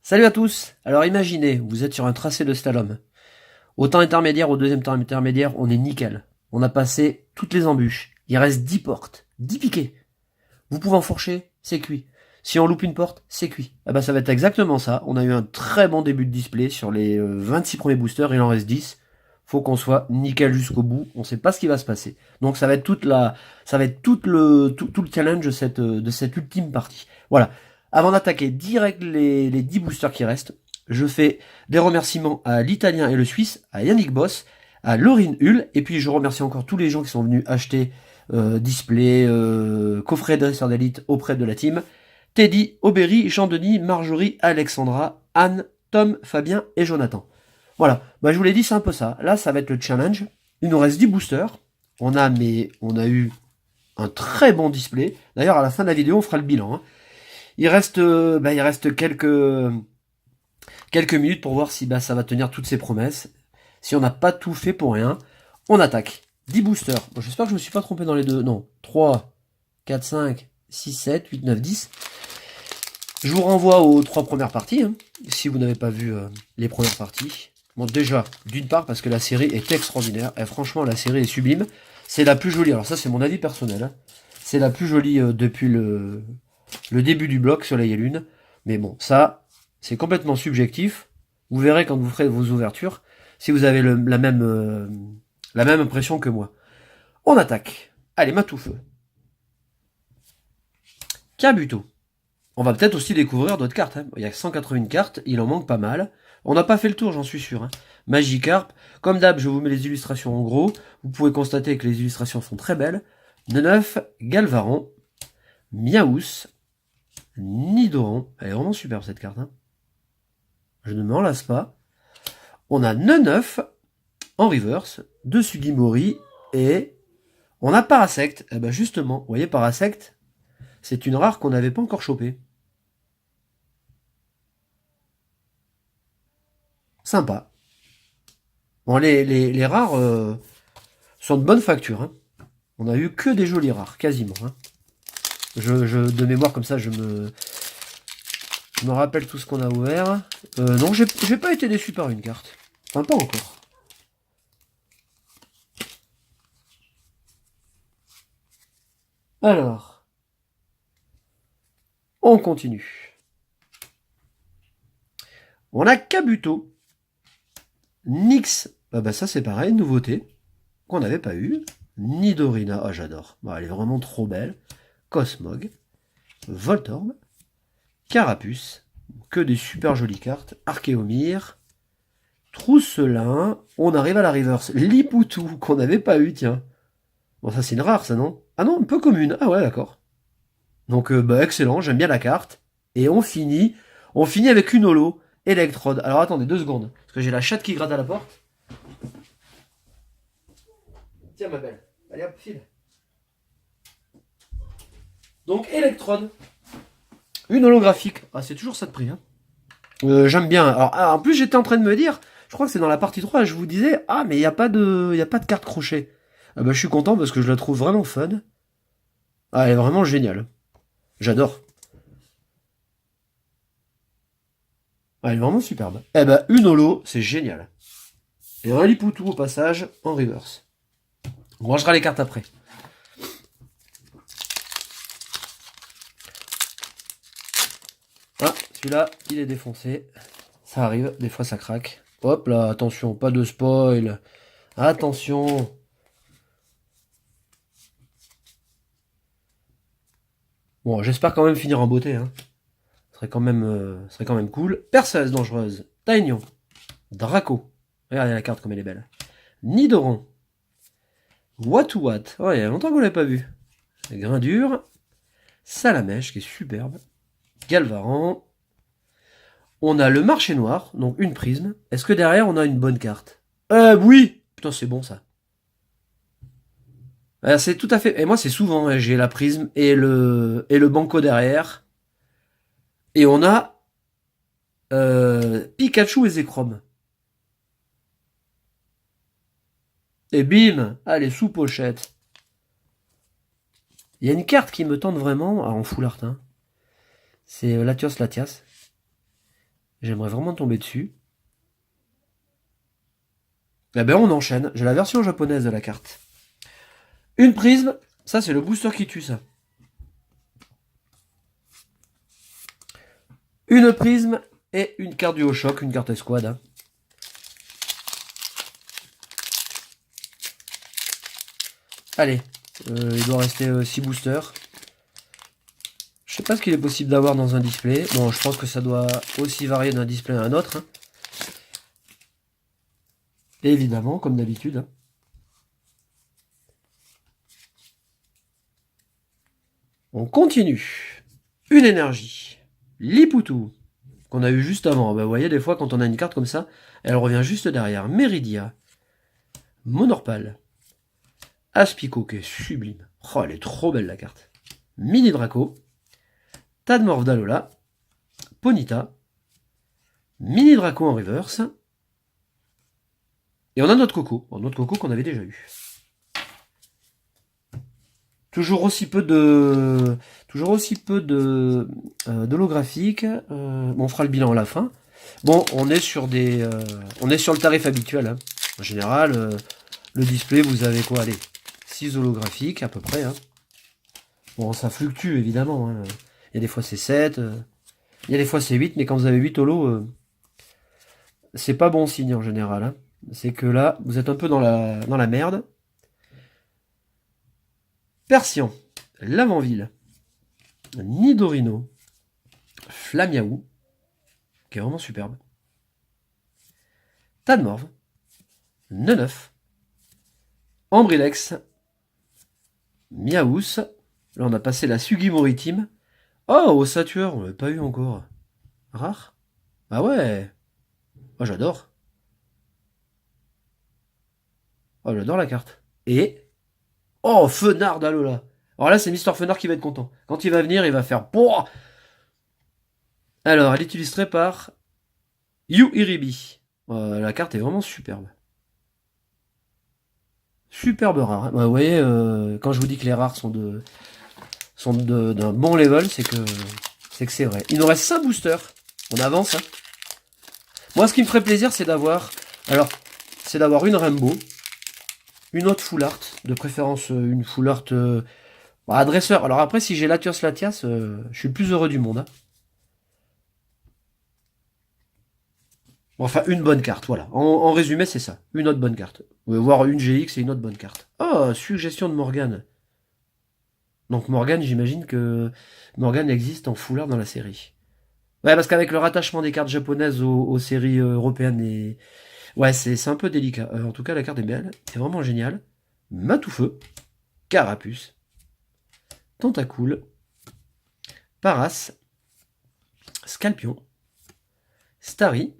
Salut à tous. Alors imaginez, vous êtes sur un tracé de slalom. Au temps intermédiaire, au deuxième temps intermédiaire, on est nickel. On a passé toutes les embûches. Il reste 10 portes, 10 piquets. Vous pouvez enfourcher, c'est cuit. Si on loupe une porte, c'est cuit. Ah bah ça va être exactement ça. On a eu un très bon début de display sur les 26 premiers boosters, il en reste 10. Faut qu'on soit nickel jusqu'au bout. On sait pas ce qui va se passer. Donc ça va être tout le challenge de cette ultime partie. Voilà. Avant d'attaquer direct les 10 boosters qui restent, je fais des remerciements à l'Italien et le Suisse, à Yannick Boss, à Laurine Hull, et puis je remercie encore tous les gens qui sont venus acheter display, coffret dresseur d'élite auprès de la team. Teddy, Aubéry, Jean-Denis, Marjorie, Alexandra, Anne, Tom, Fabien et Jonathan. Voilà, bah, je vous l'ai dit, c'est un peu ça. Là, ça va être le challenge. Il nous reste 10 boosters. On a eu un très bon display. D'ailleurs, à la fin de la vidéo, on fera le bilan. Hein. Il reste quelques minutes pour voir si ça va tenir toutes ses promesses. Si on n'a pas tout fait pour rien, on attaque. 10 boosters. Bon, j'espère que je ne me suis pas trompé dans les deux. Non, 3, 4, 5, 6, 7, 8, 9, 10. Je vous renvoie aux 3 premières parties, hein, si vous n'avez pas vu les premières parties. Bon, déjà, d'une part, parce que la série est extraordinaire. Et franchement, la série est sublime. C'est la plus jolie. Alors ça, c'est mon avis personnel. Hein. C'est la plus jolie depuis le début du bloc Soleil et Lune. Mais bon, ça, c'est complètement subjectif. Vous verrez quand vous ferez vos ouvertures, si vous avez la même impression que moi. On attaque. Allez, main tout feu. Kabuto. On va peut-être aussi découvrir d'autres cartes. Hein. Il y a 180 cartes, il en manque pas mal. On n'a pas fait le tour, j'en suis sûr. Hein. Magikarp. Comme d'hab, je vous mets les illustrations en gros. Vous pouvez constater que les illustrations sont très belles. Neneuf, Galvaron, Miaous, Nidoran. Elle est vraiment superbe cette carte. Hein. Je ne m'en lasse pas. On a Neneuf en reverse, de Sugimori, et on a Parasect. Et ben justement, vous voyez, Parasect, c'est une rare qu'on n'avait pas encore chopée. Sympa. Bon, les rares sont de bonne facture. Hein. On a eu que des jolis rares, quasiment. Hein. De mémoire, comme ça, je me rappelle tout ce qu'on a ouvert. Non, j'ai pas été déçu par une carte. Enfin, pas encore. Alors, on continue. On a Kabuto. Nyx, ça c'est pareil, nouveauté, qu'on n'avait pas eu. Nidorina, oh j'adore, bon, elle est vraiment trop belle. Cosmog, Voltorb, Carapuce, que des super jolies cartes. Archéomir, Trousselin, on arrive à la reverse. Lipoutou, qu'on n'avait pas eu, tiens. Bon ça c'est une rare ça non? Ah non, un peu commune, ah ouais d'accord. Donc excellent, j'aime bien la carte. Et on finit avec une holo. Electrode. Alors attendez 2 secondes. Parce que j'ai la chatte qui gratte à la porte. Tiens ma belle. Allez hop, file. Donc Electrode. Une holographique. Ah c'est toujours ça de prix. Hein. J'aime bien. Alors en plus j'étais en train de me dire, je crois que c'est dans la partie 3, je vous disais, ah mais il n'y a pas de carte crochet. Ah je suis content parce que je la trouve vraiment fun. Ah elle est vraiment géniale. J'adore. Ah, elle est vraiment superbe. Une holo, c'est génial. Et un Lipoutou au passage, en reverse. On rangera les cartes après. Ah, celui-là, il est défoncé. Ça arrive, des fois ça craque. Hop là, attention, pas de spoil. Attention. Bon, j'espère quand même finir en beauté. Hein. Ce serait quand même cool. Perceuse dangereuse. Taignon. Draco. Regardez la carte comme elle est belle. Nidoran. What. Oh, il y a longtemps qu'on l'a pas vu. Grindure. Salamèche qui est superbe. Galvaran. On a le marché noir, donc une prisme. Est-ce que derrière on a une bonne carte? Oui. Putain, c'est bon ça. C'est tout à fait. Et moi, c'est souvent, hein, j'ai la prisme et le banco derrière. Et on a Pikachu et Zekrom. Et bim! Allez, sous pochette. Il y a une carte qui me tente vraiment, en full art, hein. C'est Latios Latias. J'aimerais vraiment tomber dessus. Eh ben on enchaîne. J'ai la version japonaise de la carte. Une prisme. Ça c'est le booster qui tue ça. Une prisme et une carte du haut choc, une carte escouade. Hein. Allez, il doit rester 6 boosters. Je sais pas ce qu'il est possible d'avoir dans un display. Bon, je pense que ça doit aussi varier d'un display à un autre. Hein. Et évidemment, comme d'habitude. Hein. On continue. Une énergie. Lipoutou. Qu'on a eu juste avant. Ben, vous voyez, des fois, quand on a une carte comme ça, elle revient juste derrière. Meridia. Monorpal. Aspico, qui est sublime. Oh, elle est trop belle, la carte. Mini Draco. Tadmorph d'Alola. Ponyta. Mini Draco en reverse. Et on a notre Coco. Bon, notre Coco qu'on avait déjà eu. Toujours aussi peu de d'holographique. Bon, on fera le bilan à la fin. Bon, on est sur le tarif habituel. Hein. En général, le display, vous avez quoi? Allez, 6 holographiques à peu près. Hein. Bon, ça fluctue évidemment. Hein. Il y a des fois c'est 7, il y a des fois c'est 8, mais quand vous avez 8 holos, c'est pas bon signe en général. Hein. C'est que là, vous êtes un peu dans la merde. Persian, Lavanville, Nidorino, Flamiaou, qui est vraiment superbe. Tadmorph, Neneuf, Ambrilex, Miaous. Là, on a passé la Sugimori Team. Oh, Ossatueur, on l'avait pas eu encore. Rare? Ah ouais. Oh, j'adore. Oh, j'adore la carte. Et... Oh, Fenard d'Alola. Alors là, c'est Mister Fenard qui va être content. Quand il va venir, il va faire... Pouah. Alors, elle est illustrée par Yu Iribi. La carte est vraiment superbe. Superbe rare. Hein. Bah, vous voyez, quand je vous dis que les rares sont d'un bon level, c'est que c'est vrai. Il nous reste 5 boosters. On avance. Hein. Moi, ce qui me ferait plaisir, c'est d'avoir... Alors, c'est d'avoir une Rainbow, une autre full art, de préférence une full art adresseur. Alors après, si j'ai Latios Latias, je suis le plus heureux du monde. Hein. Bon, enfin, une bonne carte, voilà. En résumé, c'est ça. Une autre bonne carte. Vous pouvez voir une GX et une autre bonne carte. Oh, suggestion de Morgane. Donc Morgane, j'imagine que Morgane existe en full art dans la série. Ouais, parce qu'avec le rattachement des cartes japonaises aux séries européennes et... Ouais, c'est un peu délicat. En tout cas, la carte est belle. C'est vraiment génial. Matoufeu. Carapuce. Tentacool. Paras. Scalpion. Starry.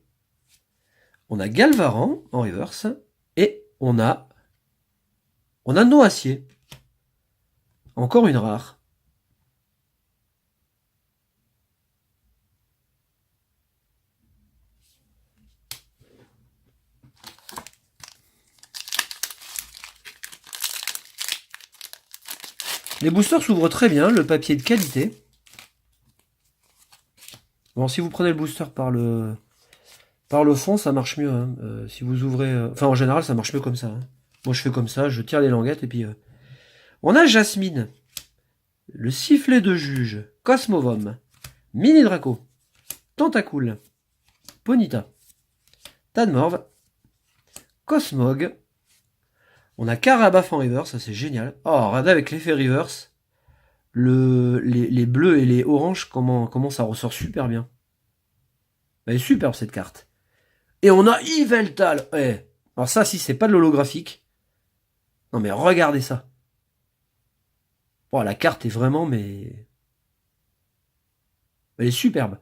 On a Galvaran en reverse. Et on a Noacier. Encore une rare. Les boosters s'ouvrent très bien, le papier de qualité. Bon, si vous prenez le booster par le fond, ça marche mieux. Hein. Si vous ouvrez... Enfin, en général, ça marche mieux comme ça. Hein. Moi, je fais comme ça, je tire les languettes et puis... On a Jasmine. Le sifflet de juge. Cosmovom. Mini Draco. Tentacool. Ponyta. Tadmorph. Cosmog. On a Carabaf en reverse, ça c'est génial. Oh, regardez avec l'effet reverse, les bleus et les oranges, comment ça ressort super bien. Elle est superbe cette carte. Et on a Yveltal. Ouais. Alors ça, si c'est pas de l'holographique. Non mais regardez ça. Oh, la carte est vraiment, mais... Elle est superbe.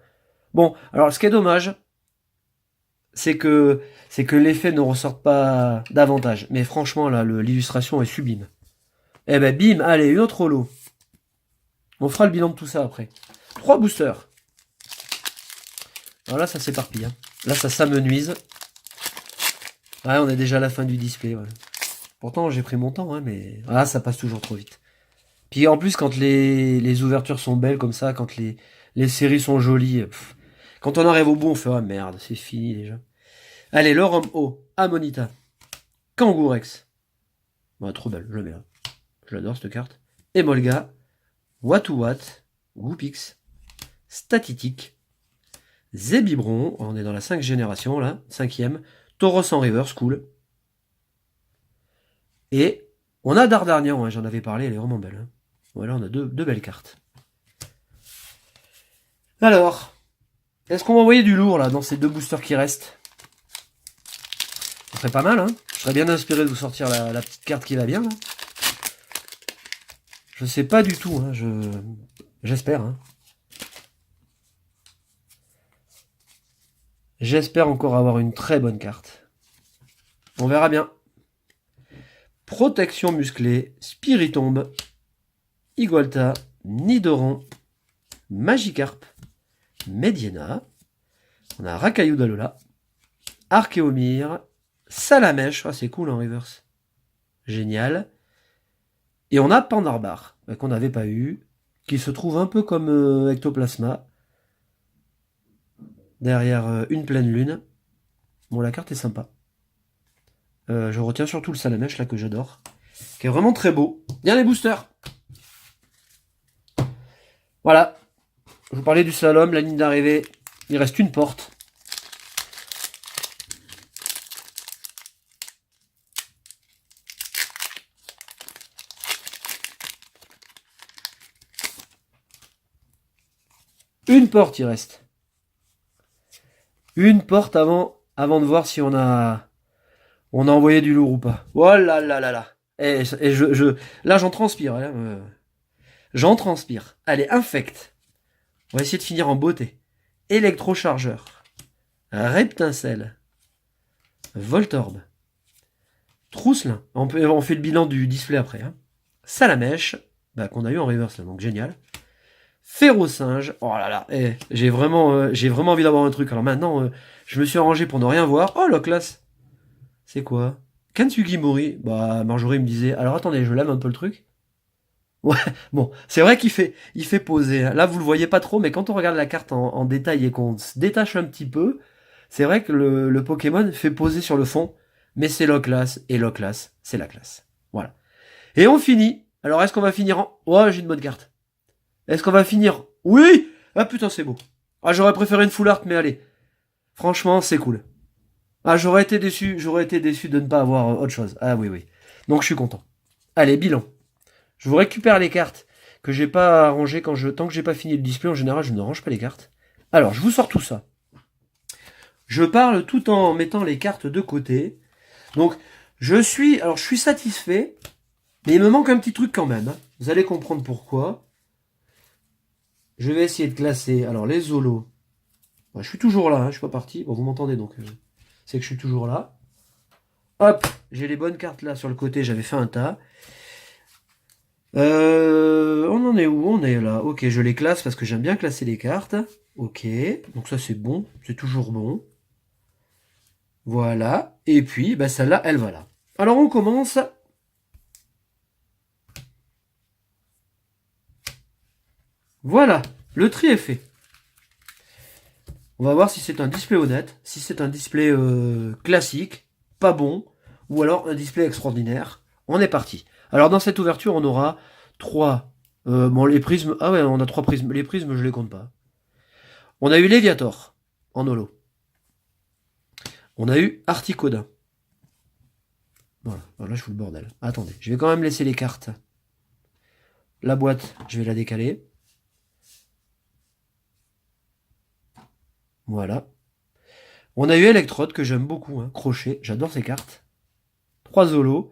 Bon, alors ce qui est dommage, c'est que l'effet ne ressorte pas davantage. Mais franchement, là, l'illustration est sublime. Eh ben, bim, allez, une autre holo. On fera le bilan de tout ça après. 3 boosters. Alors là, ça s'éparpille. Hein. Là, ça s'amenuise. Ouais, on est déjà à la fin du display. Voilà. Pourtant, j'ai pris mon temps, hein, mais... Ah, ça passe toujours trop vite. Puis en plus, quand les ouvertures sont belles comme ça, quand les séries sont jolies, quand on arrive au bout, on fait ah merde, c'est fini déjà. Allez, Laurent O, Amonita, Kangourex. Bah, trop belle, je la mets là. Je l'adore cette carte. Emolga, What, Goopix, Statitique, Zébibron, on est dans la 5 génération là, 5ème, Tauros en reverse, cool. Et on a Dardarnian, hein, j'en avais parlé, elle est vraiment belle. Hein. Voilà, on a deux belles cartes. Alors, est-ce qu'on va envoyer du lourd là dans ces 2 boosters qui restent? Ça serait pas mal, hein. Je serais bien inspiré de vous sortir la petite carte qui va bien là. Je sais pas du tout, hein, j'espère. Hein. J'espère encore avoir une très bonne carte. On verra bien. Protection musclée, Spiritombe, Igualta, Nidoran, Magikarp, Mediena. On a Rakayu d'Alola, Archeomir, Salamèche, ah, c'est cool en reverse. Génial. Et on a Pandarbar, qu'on n'avait pas eu, qui se trouve un peu comme Ectoplasma, derrière une pleine lune. Bon, la carte est sympa. Je retiens surtout le Salamèche, là, que j'adore, qui est vraiment très beau. Bien les boosters. Voilà. Je vous parlais du slalom, la ligne d'arrivée. Il reste une porte. Une porte, il reste. Une porte avant de voir si on a envoyé du lourd ou pas. Oh là là là là. Et là, j'en transpire. Hein. J'en transpire. Allez, infect. On va essayer de finir en beauté. Électrochargeur. Reptincelle. Voltorb. Trousselin. On fait le bilan du display après. Hein. Salamèche. Bah, qu'on a eu en reverse là, donc génial. Férocinge. Oh là là. J'ai vraiment envie d'avoir un truc. Alors maintenant, je me suis arrangé pour ne rien voir. Oh la classe. C'est quoi? Kansugi Mori. Bah, Marjorie me disait. Alors attendez, je lève un peu le truc. Ouais, bon, c'est vrai qu'il fait poser. Là, vous le voyez pas trop, mais quand on regarde la carte en détail et qu'on se détache un petit peu, c'est vrai que le Pokémon fait poser sur le fond, mais c'est la classe, et la classe, c'est la classe. Voilà. Et on finit. Alors, est-ce qu'on va finir en... Oh, j'ai une bonne carte. Est-ce qu'on va finir... Oui! Ah putain, c'est beau. Ah, j'aurais préféré une full art, mais allez. Franchement, c'est cool. Ah, j'aurais été déçu de ne pas avoir autre chose. Ah oui, oui. Donc, je suis content. Allez, bilan. Je vous récupère les cartes que j'ai pas rangées tant que j'ai pas fini le display. En général, je ne range pas les cartes. Alors, je vous sors tout ça. Je parle tout en mettant les cartes de côté. Donc, je suis satisfait, mais il me manque un petit truc quand même. Hein. Vous allez comprendre pourquoi. Je vais essayer de classer. Alors, les Zolos. Je suis toujours là, hein, je suis pas parti. Bon, vous m'entendez donc. C'est que je suis toujours là. Hop, j'ai les bonnes cartes là sur le côté. J'avais fait un tas. On en est où? On est là. Ok, je les classe parce que j'aime bien classer les cartes. Ok, donc ça c'est bon, c'est toujours bon. Voilà, et puis bah, celle-là, elle va là. Alors on commence. Voilà, le tri est fait. On va voir si c'est un display honnête, si c'est un display classique, pas bon, ou alors un display extraordinaire. On est parti. Alors dans cette ouverture, on aura 3. Bon, les prismes... Ah ouais, on a 3 prismes. Les prismes, je les compte pas. On a eu Léviator, en holo. On a eu Articodin. Voilà, alors là je fous le bordel. Attendez, je vais quand même laisser les cartes. La boîte, je vais la décaler. Voilà. On a eu Electrode, que j'aime beaucoup, hein, crochet, j'adore ces cartes. 3 holos.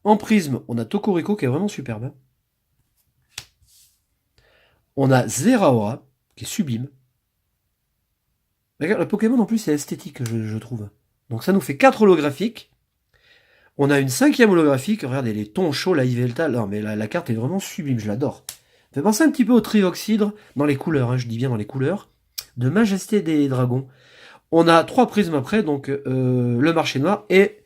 En prisme, on a Tokorico qui est vraiment superbe. On a Zeraora, qui est sublime. Regarde, le Pokémon en plus c'est esthétique, je trouve. Donc ça nous fait 4 holographiques. On a une 5e holographique. Regardez les tons chauds, la Yveltal. Non mais la carte est vraiment sublime, je l'adore. Ça fait penser un petit peu au Trioxydre, dans les couleurs, hein, je dis bien dans les couleurs. De Majesté des Dragons. On a 3 prismes après, donc le marché noir et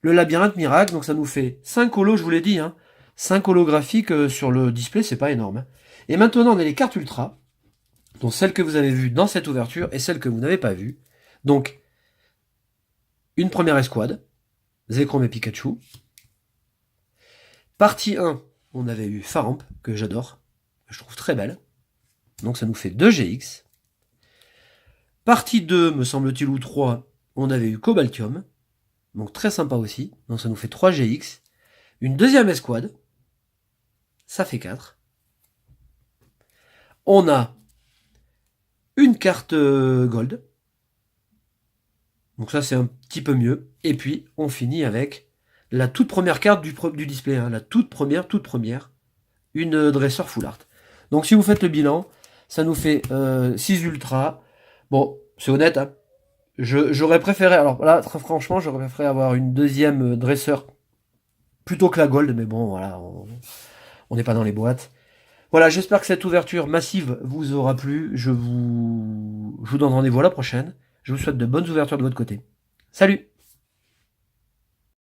le labyrinthe miracle, donc ça nous fait 5 holos, je vous l'ai dit, hein. 5 holographiques sur le display, c'est pas énorme. Hein. Et maintenant, on a les cartes ultra, donc celles que vous avez vues dans cette ouverture et celles que vous n'avez pas vues. Donc, une première escouade, Zekrom et Pikachu. Partie 1, on avait eu Faramp, que j'adore, que je trouve très belle. Donc ça nous fait 2 GX. Partie 2, me semble-t-il, ou 3, on avait eu Cobaltium, donc très sympa aussi, donc ça nous fait 3 GX. Une deuxième escouade, ça fait 4. On a une carte Gold, donc ça c'est un petit peu mieux. Et puis on finit avec la toute première carte du display, hein, la toute première, une dresseur full art. Donc si vous faites le bilan, ça nous fait 6 ultras. Bon, c'est honnête, hein. J'aurais préféré, alors là, très franchement, j'aurais préféré avoir une deuxième dresseur plutôt que la gold, mais bon, voilà, on n'est pas dans les boîtes. Voilà, j'espère que cette ouverture massive vous aura plu. Je vous donne rendez-vous à la prochaine. Je vous souhaite de bonnes ouvertures de votre côté. Salut!